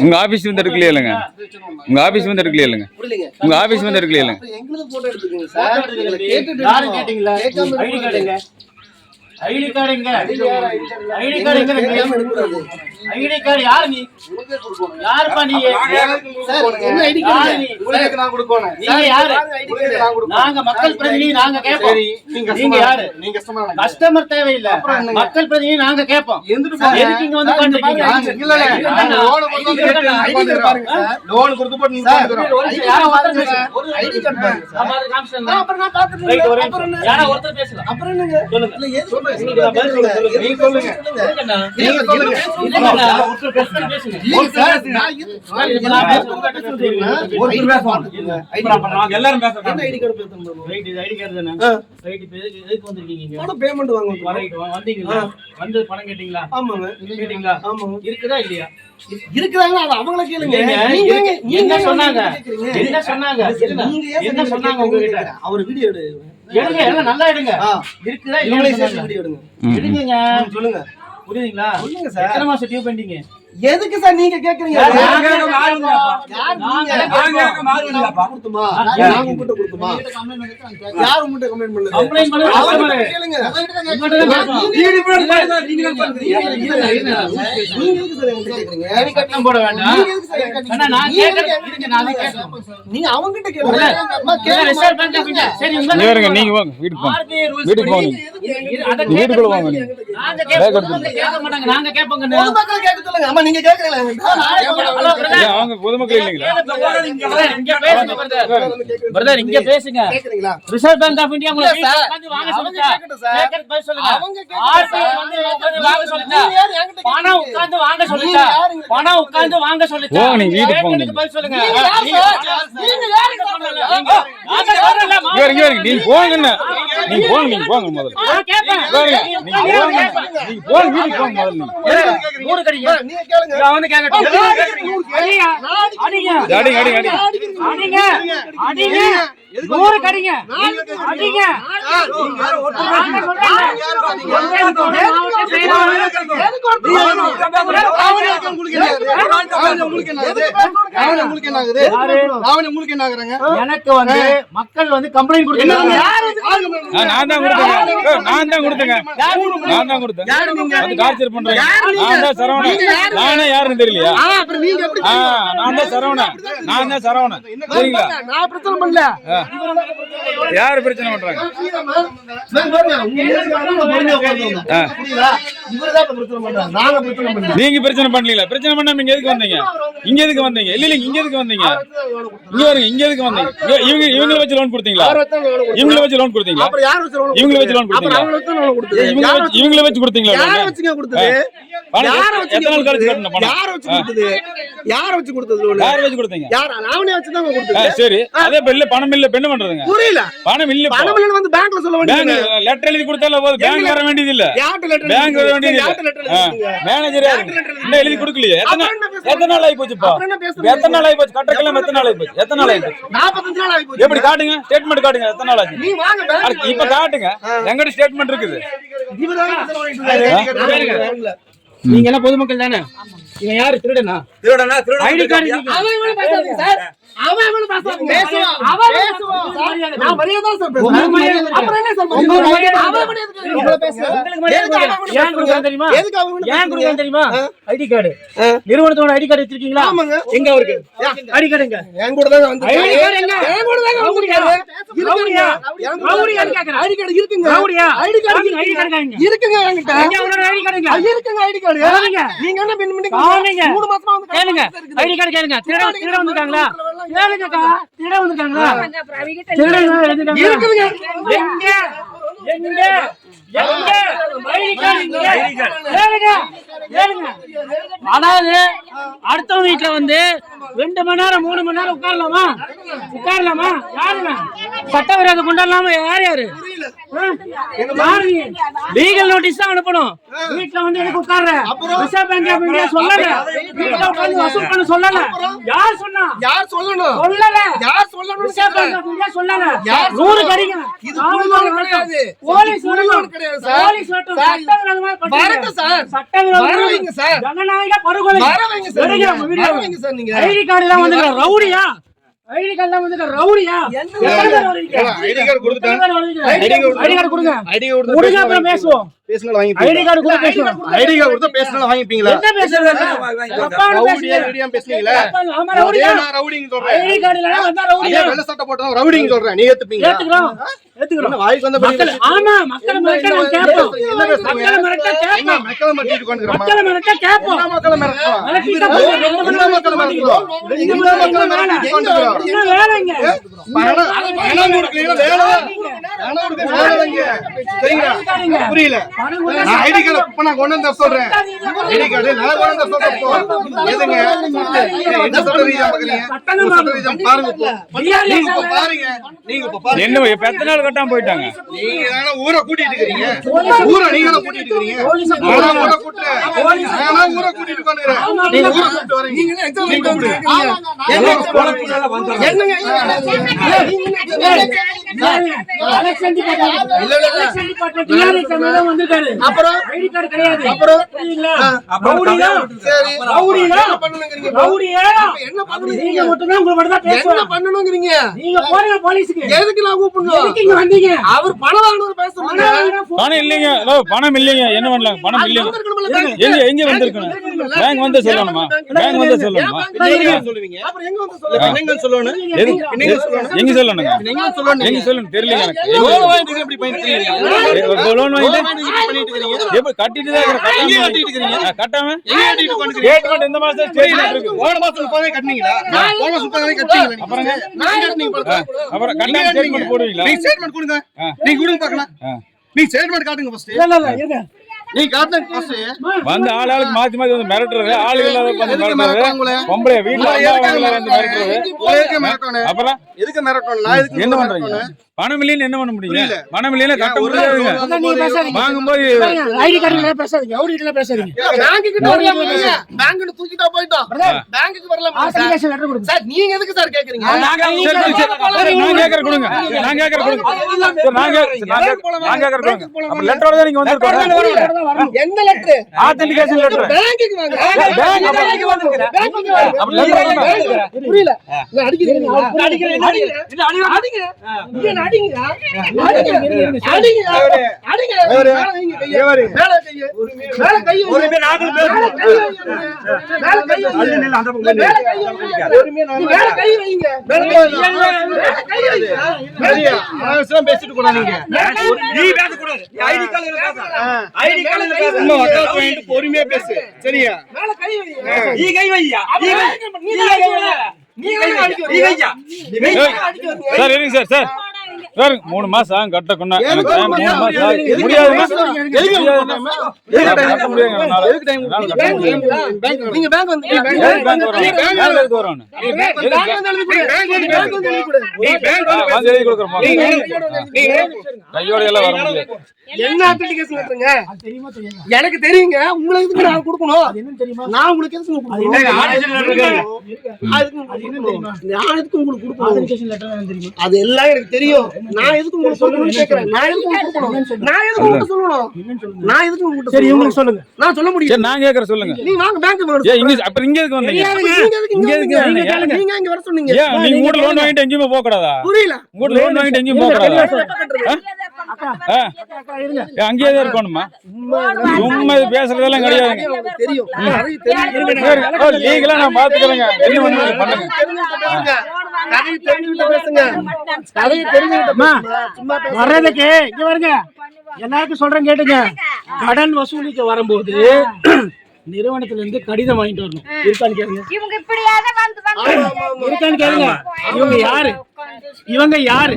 உங்க ஆபீஸ் வந்து எடுக்கலையா இல்லைங்க? உங்க ஆபீஸ் வந்து எடுக்கலையா இல்லைங்க? உங்க ஆபீஸ் வந்து எடுக்கலையா இல்லைங்க? ஐடி கார்டுங்க ஐடி கார்டு ஐடி கார்டு யார் நீ யாருப்பா நீ என்ன ஐடி கார்டு உங்களுக்கு நான் கொடுக்கணும் நீங்க யாரு நாங்க மக்கள் பிரதிநிதி நாங்க கேப்போம் நீங்க யாரு நீங்க கஸ்டமர் தேவையில்ல மக்கள் பிரதிநிதி நாங்க கேப்போம் எதுக்கு இங்க வந்து உட்கார்ந்திருக்கீங்க இல்ல இல்ல லோன் கொடுத்து போட்டு நீங்க யாரோ ஒருத்தர் பேசுங்க ஐடி கார்டு பாருங்க அப்புறம் நான் பாத்துறேன் அப்புறம் யாரோ ஒருத்தர் பேசலாம் அப்புறம் என்னங்க சொல்லுங்க நீங்க சொல்லுங்க நீங்க சொல்லுங்க இல்லங்க ஒருத்தர் பேசுங்க நீங்க சார் நான் எல்லாரும் பேசுறோம் என்ன ஐடி கார்டு பேசுறோம் ரைட் இது ஐடி கார்டு தானே ரைட் இப்போ எதுக்கு வந்திருக்கீங்க பணம் பேமெண்ட் வாங்க ரைட் வந்தீங்களா வந்து பணம் கேட்டிங்களா ஆமாங்க கேட்டிங்களா ஆமாங்க இருக்குதா இல்லையா இருக்குறாங்க அது அவங்கள கேளுங்க நீங்க என்ன சொன்னாங்க என்ன சொன்னாங்க என்ன சொன்னாங்க உங்ககிட்ட அவர் வீடியோ எடுங்க எல்லாம் நல்லா எடுங்க இருக்குதா இல்லையா வீடியோ எடுங்க சொல்லுங்க புரியுதுங்களா சொல்லுங்க சார் எத்தனை மாசம் டியூ பெண்டிங் எதுக்கு சார் நீங்க கேக்குறீங்க கொடுத்துமா நாங்க உங்ககிட்ட கொடுத்துமா யார் உங்ககிட்ட கம்ப்ளைன்ட் பண்ணல கம்ப்ளைன்ட் பண்ணல கேளுங்க நீங்க எதுக்கு சார் என்கிட்ட கேக்குறீங்க ஐடி கார்டு போட வேண்டாம் அண்ணா நான் கேக்குறேன் நான் கேக்குறேன் நீங்க அவங்க கிட்ட கேளுங்க அம்மா கேளுங்க ரிசர்வ் பேங்க் ஆஃப் இந்தியா சரி இங்க வரங்க நீங்க வாங்க வீட்டுக்கு போங்க வீட்டுக்கு போங்க வீட்டுக்குள்ள வாங்க நாங்க கேட்க மாட்டாங்க நாங்க கேட்போங்க பொதுமக்கள் கேட்க சொல்லுங்க அம்மா நீங்க கேக்குறீங்களா அவங்க பொதுமக்கள் இல்லீங்களா இங்க பேசுங்க பிரதர் இங்க பேசுங்க கேக்குறீங்களா ரிசர்வ் பேங்க் ஆஃப் இந்தியா உங்களை வந்து வாங்க சொல்லுங்க கேக்குறது பதில் சொல்லுங்க ஆர்பிஐ வந்து வாங்க சொல்லுங்க பணம் உட்கார்ந்து வாங்க சொல்லுங்க பணம் உட்கார்ந்து வாங்க சொல்லுங்க ஓ நீங்க வீட்டுக்கு போங்க பதில் சொல்லுங்க நீங்க யாருக்கு சொன்னீங்க நாங்க சொல்லல இங்க வரங்க நீங்க போங்க நீங்க போங்க முதல்ல நான் கேப்பேன் நீங்க போங்க வீட்டுக்கு போங்க முதல்ல நூறு கடிங்க நீங்க கேளுங்க நான் வந்து கேக்கட்டும் அடிங்க அடிங்க அடிங்க அடிங்க அடிங்க நூறு கடிங்க அடிங்க எனக்கு வந்து மக்கள் வந்து கம்ப்ளைண்ட் கொடுத்தாங்க நான் தான் கொடுத்தேன் அது டார்ச்சர் பண்றேன் நான் தான் சரவணன் நானே யாருன்னு தெரியலையா நான் தான் சரவணன் சரிங்களா நான் பிரச்சனை பண்ணல யாரு பிரச்சனை பண்றாங்க நீங்க பிரச்சனை பண்ணலீங்களா பிரச்சனை பண்ணாம இங்க எதுக்கு வந்தீங்க இல்ல இங்க எதுக்கு வந்தீங்க இங்க வருங்க இங்க எதுக்கு வந்தீங்க இவங்களை வச்சு லோன் கொடுத்தீங்களா இவங்களை வச்சு லோன் கொடுத்தீங்களா இவங்களை வச்சு கொடுத்தீங்களா எத்தனை நாள் கழிச்சு கட்டணும் பணம் சரி அதே பணம் இல்ல என்ன பண்றதுங்க புரியல பணம் இல்ல வந்து பேங்க்ல சொல்ல வேண்டியது லெட்டர் எழுதி கொடுத்தால போது பேங்க் வர வேண்டியது இல்ல பேங்க் வர வேண்டியது இல்ல மேனேஜர் இன்னும் எழுதி கொடுக்கலையே எத்தனை நாள் ஆகி போச்சுப்பா எத்தனை நாள் ஆகி போச்சு கட்டக்கலாம் எத்தனை நாள் ஆகி போச்சு 45 நாள் ஆகி போச்சு எப்படி காட்டுங்க ஸ்டேட்மெண்ட் காட்டுங்க எத்தனை நாள் ஆச்சு நீ வாங்க இப்ப காட்டுங்க எங்கட ஸ்டேட்மெண்ட் இருக்குது நீங்க எல்லாம் பொதுமக்கள் தானே இவன் யாரு திருடனா ஐடி கார்டு அவன் பேசாதீங்க சார் அவன் பேசாதீங்க பேசுவான் நான் மரியாதை சார் பேசுறேன் அப்புறம் என்ன சார் அவன் மரியாதை பேசுறேன் உங்களுக்கு ஏன் குடுக்குறேன் தெரியுமா ஏன் குடுக்குறேன் தெரியுமா ஐடி கார்டு நிறுவனத்தோட ஐடி கார்டு வச்சிருக்கீங்களா ஆமாங்க எங்க இருக்கு ஐடி கார்டு எங்க என் கூட தான் வந்து ஐடி கார்டு எங்க என் கூட தான் ரவுடியா ரவுடியா கேக்குறேன் ஐடி கார்டு இருக்குங்க ரவுடியா ஐடி கார்டு இருக்குங்க என்கிட்ட எங்க உங்களோட ஐடி கார்டு எங்க இருக்குங்க ஐடி கார்டு நீங்க என்ன பின் பண்ணி 3 மாசமா வந்து கேளுங்க ஐடி கார்டு கேளுங்க திருட வந்திருக்காங்களா கேளுங்கக்கா திருட வந்திருக்காங்களா இருக்குங்க எங்க எங்க எங்க ஐடி கார்டு கேளுங்க அதாவது அடுத்த வீட்ல வந்து 2 மணி நேரம் 3 மணி நேரம் உட்காரலாமா யாருங்க சட்டவிரோத கொண்டாடலாமா யாரு லீகல் நோட்டீஸ் தான் அனுப்பணும் வீட்டுல வந்து எனக்கு உட்கார்ற ரிசர்வ் பேங்க் ஆஃப் இந்தியா சொல்லல வீட்டுல உட்கார்ந்து வசூல் பண்ண சொல்லல யார் சொன்னா சொல்லல ரிசர்வ் பேங்க் ஆஃப் இந்தியா சொல்லல 100 கடிங்க இது கிடையாது போலீஸ் சட்டவிரோதமா சார் ஜனநாயக படுகொலை வரவைங்க சார் நீங்க ஐடி கார்டு எல்லாம் வந்து ரவுடியா ஐடி கார்டு வந்து ரவுடியா ஐடி கார்டு கொடுத்துட்டேன் ஐடி கார்டு கொடுங்க அப்புறம் பேசுவோம் பேசனால வாங்கி ஐடி கார்டு கூட பேசுவோம் ஐடி கார்டு கொடுத்தா பேசனால வாங்கிப்பீங்களா என்ன பேசுறது ரவுடியா வீடியோ பேசுனீங்களா ஆமா ரவுடியா நான் ரவுடிங்க சொல்றேன் ஐடி கார்டு இல்லனா வந்தா ரவுடியா வெள்ள சட்டை போட்டா ரவுடிங்க சொல்றேன் நீ ஏத்துப்பீங்க ஏத்துக்குறோம் வாய்க்கு வந்த மக்கள் ஆமா மக்கள் மிரட்ட கேப்போம் என்ன பேசுறீங்க மக்கள் மிரட்ட கேப்போம் மக்களை மிரட்டிட்டு உட்கார்ந்துறோம் மக்களை மிரட்டுறோம் என்ன மக்களை மிரட்டுறோம் என்ன மக்களை மிரட்டிட்டு உட்கார்ந்துறோம் என்ன வேலைங்க பணம் கொடுக்கலனா வேலை சரிங்களா புரியல நான் ஐடி கார்டு இப்ப நான் கொண்டு வந்து சொல்றேன் ஐடி கார்டு நான் கொண்டு வந்து சொல்றேன் போ எதுங்க என்ன சொல்றீங்க பாருங்க நீங்க இப்ப பாருங்க என்ன எத்தனை நாள் கட்டாம போயிட்டாங்க நீங்க தான ஊரை கூட்டிட்டு இருக்கீங்க ஊரை நீங்க தான கூட்டிட்டு இருக்கீங்க நான் ஊரை கூட்டல நான் ஊரை கூட்டிட்டு உட்கார்ந்துறேன் நீங்க ஊரை கூட்டிட்டு வரீங்க நீங்க என்னங்க எலெக்ஷன் டிபார்ட்மென்ட் டிஆர்எஸ் மேல வந்திருக்காரு அப்புறம் ஐடி கார்டு கிடையாது அப்புறம் ரவுடியா சரி ரவுடியா ரவுடியா என்ன பண்ணனும் நீங்க மட்டும் தான் உங்க மட்டும் தான் பேசுங்க என்ன பண்ணனும்ங்கறீங்க நீங்க போறீங்க போலீஸ்க்கு எதுக்கு நான் கூப்பிடணும் எதுக்கு இங்க வந்தீங்க அவர் பணம் வாங்குறவர் பேசுறாங்க பணம் இல்லைங்க பணம் இல்லைங்க என்ன பண்ணலாம் பணம் இல்லைங்க எங்க வந்திருக்கணும் பேங்க் வந்து சொல்லணுமா பேங்க் வந்து சொல்லணுமா சொல்லுவீங்க அப்புறம் எங்க வந்து சொல்லுங்க எங்க சொல்லணும் எங்க சொல்லணுங்க எங்க சொல்லணும் தெரியல எனக்கு லோன் வாங்கிட்டு எப்படி பண்ணிட்டு லோன் வாங்கிட்டு பண்ணிட்டு இருக்கீங்க எப்ப கட்டிட்டு தான் இருக்கீங்க கட்டாம எங்க கட்டிட்டு பண்ணுங்க ஸ்டேட்மென்ட் இந்த மாசம் ஸ்டேட்மென்ட் இருக்கு போன மாசம் 30 கட்டினீங்களா போன மாசம் 30 கட்டினீங்களா அப்புறம் நான் கட்டினீங்க அப்புறம் கட்டாம ஸ்டேட்மென்ட் போடுவீங்களா நீங்க ஸ்டேட்மென்ட் கொடுங்க நீங்க கொடுங்க பார்க்கலாம் நீங்க ஸ்டேட்மென்ட் காட்டுங்க ஃபர்ஸ்ட் இல்ல இருங்க நீ காட்டுங்க ஃபர்ஸ்ட் வந்து ஆளுக்கு மாத்தி மாத்தி வந்து மிரட்டுறது ஆளுங்க வந்து மிரட்டுறது பொம்பளை வீட்ல வந்து மிரட்டுறது எதுக்கு மிரட்டணும் அப்புறம் எதுக்கு மிரட்டணும் நான் எதுக்கு என்ன பண்றீங்க பணம் இல்லைன்னு என்ன பண்ண முடியல பணம் இல்லைன்னா கட்ட முடியாதுங்க வாங்கும்போது ஐடி கார்டுல பேசாதீங்க ரவுடில பேசாதீங்க பேங்க் கிட்ட வரல பேங்க்ல தூக்கிட்டா போய்ட்டோம் பேங்க்குக்கு வரல ஆப்ளிகேஷன் லெட்டர் கொடுங்க சார் நீங்க எதுக்கு சார் கேக்குறீங்க நான் கேக்குற கொடுங்க நான் கேக்குற கொடுங்க நான் கேக்குற கொடுங்க அப்ப லெட்டரோட தான் நீங்க வந்திருக்கீங்க எந்த லெட்டர் ஆத்தென்டிகேஷன் லெட்டர் பேங்க்குக்கு வாங்க பேங்க்குக்கு வாங்க அப்ப லெட்டர் புரியல நான் அடிக்கிறேன் அடிங்க அடிங்க அடிங்க அடிங்க மேல கை ஒரு மே நாலு பேர் மேல கை அல்ல அந்த பக்கம் மேல கை ஒரு மே மேல கை வைங்க மேல கை வைங்க அவசரம் பேசிட்டு போறா நீங்க நீ பேச கூடாது ஐடி கார்டுல பேச ஐடி கார்டுல பேச இன்னும் அக்கா பாயிண்ட் பொறுமையா பேசு சரியா மேல கை வைங்க நீ கை வையா நீ கை வையா சார் இருங்க சார் சார் 3 மாசம் கட்ட கொண்டா எனக்கு 3 மாசம் முடியாதுன்னா நீங்க பேங்க் வந்து பேங்க் வரணும் கையோட எல்லாம் வர முடியாது என்ன அப்ளிகேஷன் லெட்டருங்க எனக்கு தெரியுங்க உங்களுக்கு எதுக்கு நான் கொடுக்கணும் அது என்ன தெரியுமா நான் உங்களுக்கு எதுக்கு கொடுக்கணும் ஆடிஷன் லெட்டர் நான் எதுக்கு உங்களுக்கு கொடுக்கணும் அப்ளிகேஷன் லெட்டர் என்ன தெரியுமா அது எல்லாம் எனக்கு தெரியும் நான் எதுக்கு உங்களுக்கு சொல்லணும்னு கேக்குறேன் நான் எதுக்கு உங்களுக்கு கொடுக்கணும் நான் எதுக்கு உங்களுக்கு சொல்லணும் நான் எதுக்கு உங்களுக்கு சரி உங்களுக்கு சொல்லுங்க நான் சொல்ல முடியும் சரி நான் கேக்குற சொல்லுங்க நீங்க வாங்க பேங்க் வரணும் ஏய் இங்க அப்புறம் இங்க எதுக்கு வந்தீங்க நீங்க இங்க வர சொன்னீங்க ஏன் நீங்க மூட லோன் வாங்கிட்டு எங்கேயும் போக கூடாதா புரியல மூட லோன் வாங்கிட்டு எங்கேயும் போக கூடாதா அங்கேயே தான் இருக்கணுமா சும்மா இது பேசுறதெல்லாம் கிடையாதுங்க தெரியும் லீகலா நான் பாத்துக்கிறேங்க என்ன பண்ணுங்க வர்றதுக்கு இங்க வருங்க எல்லாருக்கும் சொல்றேன் கேட்டுங்க கடன் வசூலிக்க வரும்போது நிறுவனத்துல இருந்து கடிதம் வாங்கிட்டு வரணும் இருக்கான்னு கேளுங்க இருக்கான்னு கேளுங்க இவங்க யாரு